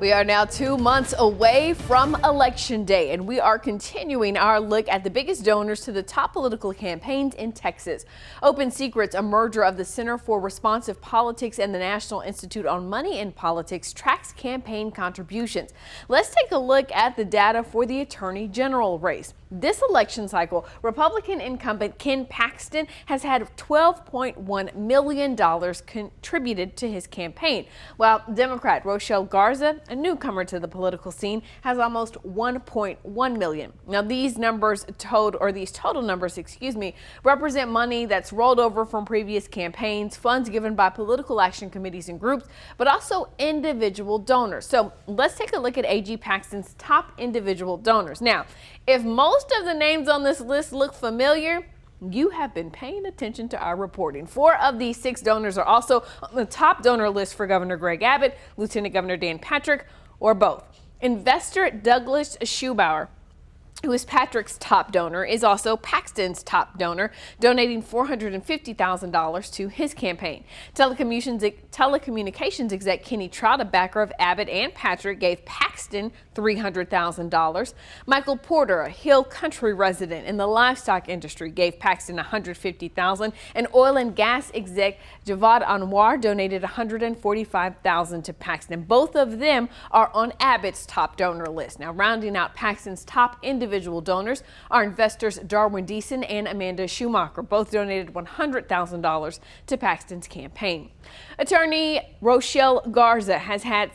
We are now 2 months away from Election Day, and we are continuing our look at the biggest donors to the top political campaigns in Texas. Open Secrets, a merger of the Center for Responsive Politics and the National Institute on Money and Politics, tracks campaign contributions. Let's take a look at the data for the Attorney General race. This election cycle, Republican incumbent Ken Paxton has had $12.1 million contributed to his campaign, while Democrat Rochelle Garza, a newcomer to the political scene, has almost $1.1 million. Now, these total numbers, represent money that's rolled over from previous campaigns, funds given by political action committees and groups, but also individual donors. So let's take a look at AG Paxton's top individual donors. Now, if most of the names on this list look familiar, you have been paying attention to our reporting. 4 of these 6 donors are also on the top donor list for Governor Greg Abbott, Lieutenant Governor Dan Patrick, or both. Investor Douglas Schubauer, who is Patrick's top donor, is also Paxton's top donor, donating $450,000 to his campaign. Telecommunications exec Kenny Trout, a backer of Abbott and Patrick, gave Paxton $300,000. Michael Porter, a Hill Country resident in the livestock industry, gave Paxton $150,000, and oil and gas exec Javad Anwar donated $145,000 to Paxton. Both of them are on Abbott's top donor list. Now, rounding out Paxton's top individual donors are investors Darwin Deason and Amanda Schumacher. Both donated $100,000 to Paxton's campaign. Attorney Rochelle Garza has had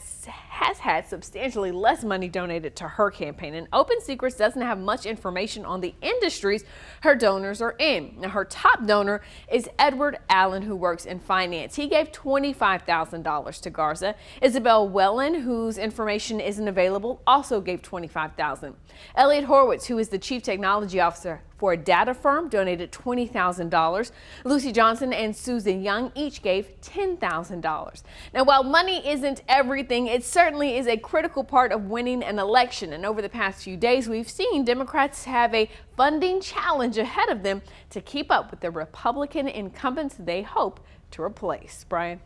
substantially less money donated to her campaign, and Open Secrets doesn't have much information on the industries her donors are in. Now, her top donor is Edward Allen, who works in finance. He gave $25,000 to Garza. Isabel Wellen, whose information isn't available, also gave $25,000. Elliot Horwitz, who is the chief technology officer for a data firm, donated $20,000. Lucy Johnson and Susan Young each gave $10,000. Now, while money isn't everything, it certainly is a critical part of winning an election. And over the past few days, we've seen Democrats have a funding challenge ahead of them to keep up with the Republican incumbents they hope to replace. Brian.